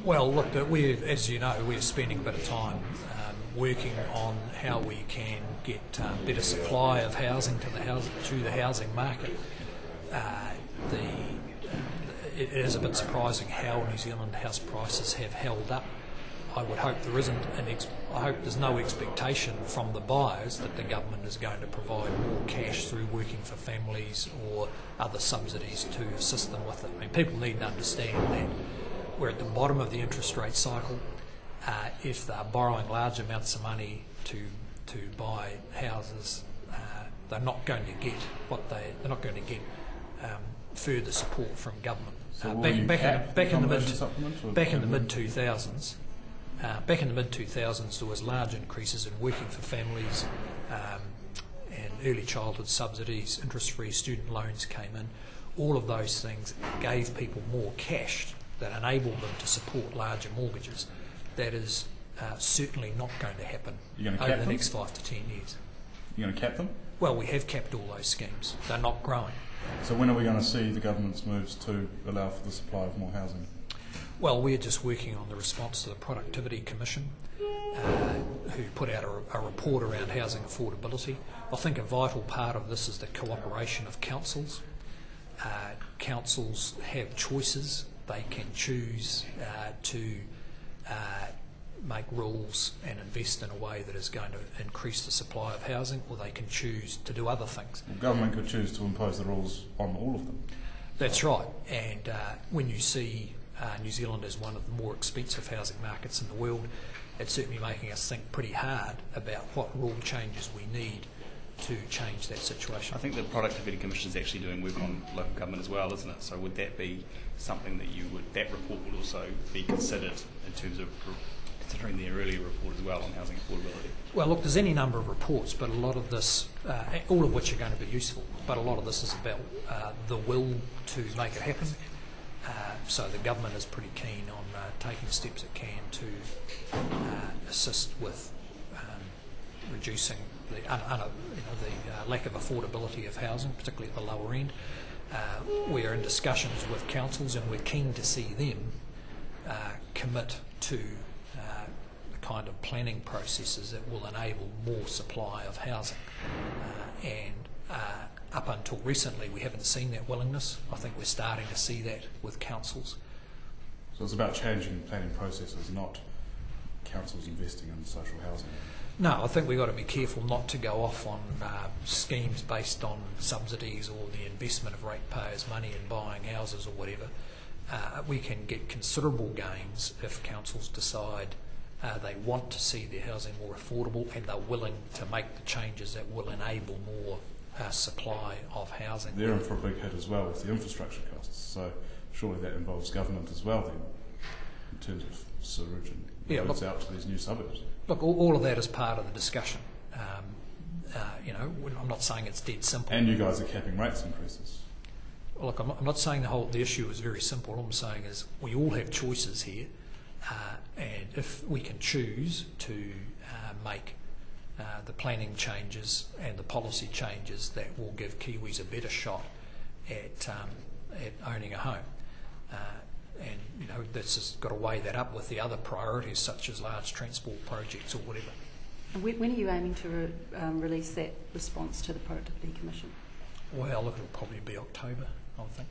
Well, look, as you know, we're spending a bit of time working on how we can get better supply of housing to the housing market. It is a bit surprising how New Zealand house prices have held up. I would hope I hope there's no expectation from the buyers that the government is going to provide more cash through working for families or other subsidies to assist them with it. I mean, people need to understand that we're at the bottom of the interest rate cycle. If they're borrowing large amounts of money to buy houses, they're not going to get further support from government. So Back in the mid 2000s, there was large increases in working for families, and early childhood subsidies, interest-free student loans came in. All of those things gave people more cash that enabled them to support larger mortgages. That is certainly not going to happen over the next 5 to 10 years. You're going to cap them? Well, we have capped all those schemes. They're not growing. So when are we going to see the government's moves to allow for the supply of more housing? Well, we're just working on the response to the Productivity Commission, who put out a report around housing affordability. I think a vital part of this is the cooperation of councils. Councils have choices. They can choose to make rules and invest in a way that is going to increase the supply of housing, or they can choose to do other things. Well, government could choose to impose the rules on all of them. That's right. And when you see New Zealand as one of the more expensive housing markets in the world, it's certainly making us think pretty hard about what rule changes we need to change that situation. I think the Productivity Commission is actually doing work on local government as well, isn't it? So would that be something that that report would also be considered in terms of considering their earlier report as well on housing affordability? Well, look, there's any number of reports, but a lot of this, all of which are going to be useful, but a lot of this is about the will to make it happen. So the government is pretty keen on taking steps it can to assist with reducing the lack of affordability of housing, particularly at the lower end. We are in discussions with councils, and we're keen to see them commit to the kind of planning processes that will enable more supply of housing. Up until recently, we haven't seen that willingness. I think we're starting to see that with councils. So it's about changing planning processes, not councils investing in social housing. No, I think we've got to be careful not to go off on schemes based on subsidies or the investment of ratepayers' money in buying houses or whatever. We can get considerable gains if councils decide they want to see their housing more affordable, and they're willing to make the changes that will enable more supply of housing. They're in for a big hit as well with the infrastructure costs, so surely that involves government as well then, in terms of sewage and roads out to these new suburbs. Look, all of that is part of the discussion. I'm not saying it's dead simple. And you guys are capping rates increases. Well, look, I'm not saying the issue is very simple. All I'm saying is we all have choices here, and if we can choose to make the planning changes and the policy changes that will give Kiwis a better shot at owning a home. And that's just got to weigh that up with the other priorities such as large transport projects or whatever. And when are you aiming to release that response to the Productivity Commission? Well, look, it'll probably be October, I think.